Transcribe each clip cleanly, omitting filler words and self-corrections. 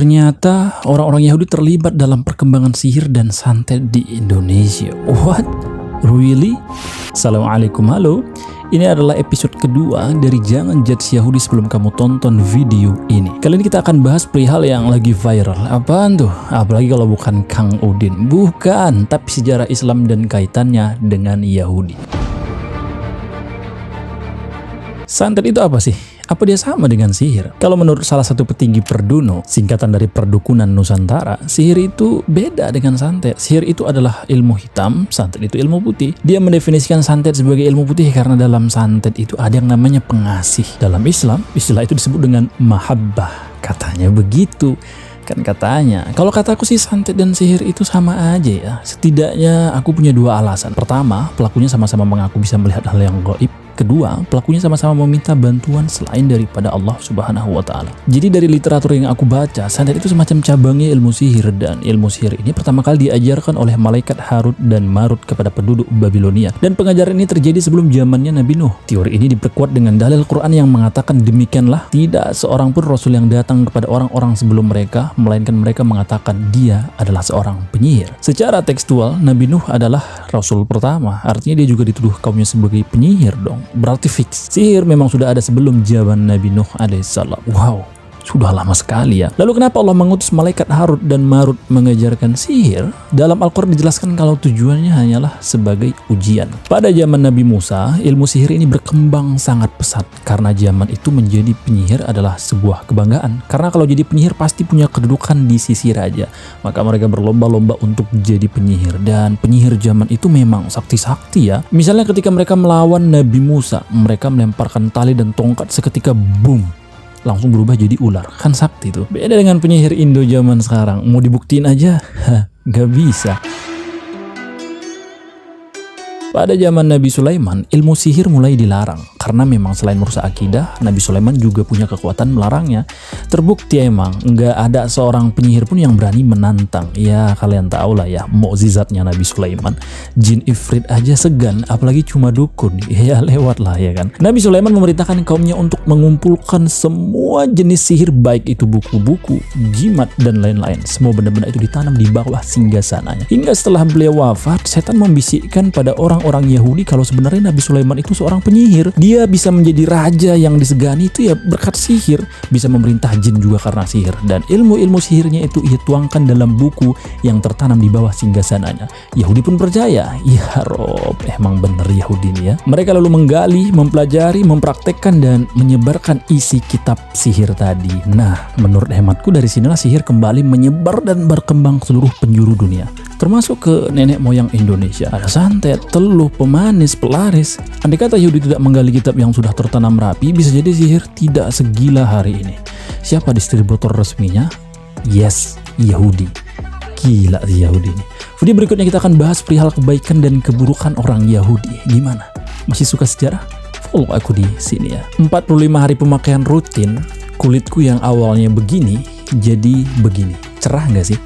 Ternyata orang-orang Yahudi terlibat dalam perkembangan sihir dan santet di Indonesia. What? Really? Assalamualaikum, halo. Ini adalah episode kedua dari Jangan Judge Yahudi sebelum kamu tonton video ini. Kali ini kita akan bahas perihal yang lagi viral. Apaan tuh? Apalagi kalau bukan Kang Udin. Bukan, tapi sejarah Islam dan kaitannya dengan Yahudi. Santet itu apa sih? Apa dia sama dengan sihir? Kalau menurut salah satu petinggi Perduno, singkatan dari Perdukunan Nusantara, sihir itu beda dengan santet. Sihir itu adalah ilmu hitam, santet itu ilmu putih. Dia mendefinisikan santet sebagai ilmu putih karena dalam santet itu ada yang namanya pengasih. Dalam Islam, istilah itu disebut dengan mahabbah. Katanya begitu. Kan katanya, kalau kataku sih santet dan sihir itu sama aja ya. Setidaknya aku punya dua alasan. Pertama, pelakunya sama-sama mengaku bisa melihat hal yang gaib. Kedua, pelakunya sama-sama meminta bantuan selain daripada Allah Subhanahu wa Ta'ala. Jadi dari literatur yang aku baca, santet itu semacam cabangnya ilmu sihir, dan ilmu sihir ini pertama kali diajarkan oleh malaikat Harut dan Marut kepada penduduk Babilonia. Dan pengajaran ini terjadi sebelum zamannya Nabi Nuh. Teori ini diperkuat dengan dalil Quran yang mengatakan demikianlah, tidak seorang pun Rasul yang datang kepada orang-orang sebelum mereka, melainkan mereka mengatakan dia adalah seorang penyihir. Secara tekstual, Nabi Nuh adalah Rasul pertama, artinya dia juga dituduh kaumnya sebagai penyihir dong. Berarti fix, sihir memang sudah ada sebelum zaman Nabi Nuh alaihissalam. Wow, sudah lama sekali ya. Lalu kenapa Allah mengutus malaikat Harut dan Marut mengajarkan sihir? Dalam Al-Quran dijelaskan kalau tujuannya hanyalah sebagai ujian. Pada zaman Nabi Musa, ilmu sihir ini berkembang sangat pesat. Karena zaman itu menjadi penyihir adalah sebuah kebanggaan. Karena kalau jadi penyihir pasti punya kedudukan di sisi raja. Maka mereka berlomba-lomba untuk jadi penyihir. Dan penyihir zaman itu memang sakti-sakti ya. Misalnya ketika mereka melawan Nabi Musa, mereka melemparkan tali dan tongkat, seketika boom, langsung berubah jadi ular. Kan sakti tuh. Beda dengan penyihir Indo zaman sekarang. Mau dibuktiin aja, gak bisa. Pada zaman Nabi Sulaiman, ilmu sihir mulai dilarang. Karena memang selain merusak akidah, Nabi Sulaiman juga punya kekuatan melarangnya. Terbukti emang, nggak ada seorang penyihir pun yang berani menantang. Ya, kalian tahu lah ya, mukjizatnya Nabi Sulaiman. Jin Ifrit aja segan, apalagi cuma dukun. Ya, lewat lah ya kan. Nabi Sulaiman memerintahkan kaumnya untuk mengumpulkan semua jenis sihir, baik itu buku-buku, jimat, dan lain-lain. Semua benda-benda itu ditanam di bawah singgasananya. Hingga setelah beliau wafat, setan membisikkan pada orang Yahudi kalau sebenarnya Nabi Sulaiman itu seorang penyihir. Dia bisa menjadi raja yang disegani itu ya berkat sihir, bisa memerintah jin juga karena sihir, dan ilmu-ilmu sihirnya itu ia tuangkan dalam buku yang tertanam di bawah singgasananya. Yahudi pun percaya. Ya Rob, emang bener Yahudi nih ya. Mereka lalu menggali, mempelajari, mempraktekkan, dan menyebarkan isi kitab sihir tadi. Nah, menurut hematku dari sinilah sihir kembali menyebar dan berkembang ke seluruh penjuru dunia, termasuk ke nenek moyang Indonesia. Ada santet, teluh, pemanis, pelaris. Andai kata Yahudi tidak menggali kitab yang sudah tertanam rapi, bisa jadi sihir tidak segila hari ini. Siapa distributor resminya? Yes, Yahudi. Gila sih Yahudi ini. Video berikutnya kita akan bahas perihal kebaikan dan keburukan orang Yahudi. Gimana? Masih suka sejarah? Follow aku di sini ya. 45 hari pemakaian rutin, kulitku yang awalnya begini jadi begini. Cerah nggak sih?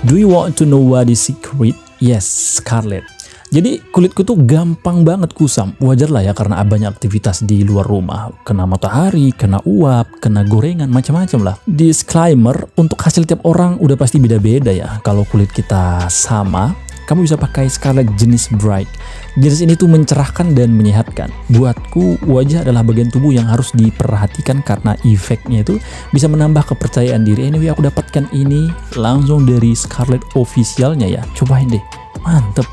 Do you want to know what is secret? Yes, Scarlet. Jadi kulitku tuh gampang banget kusam. Wajar lah ya karena banyak aktivitas di luar rumah. Kena matahari, kena uap, kena gorengan, macam-macam lah. Disclaimer, untuk hasil tiap orang udah pasti beda-beda ya. Kalau kulit kita sama, kamu bisa pakai Scarlet jenis Bright. Jenis ini tuh mencerahkan dan menyehatkan. Buatku, wajah adalah bagian tubuh yang harus diperhatikan karena efeknya itu bisa menambah kepercayaan diri. Anyway, aku dapatkan ini langsung dari Scarlet officialnya ya. Cobain deh, mantep.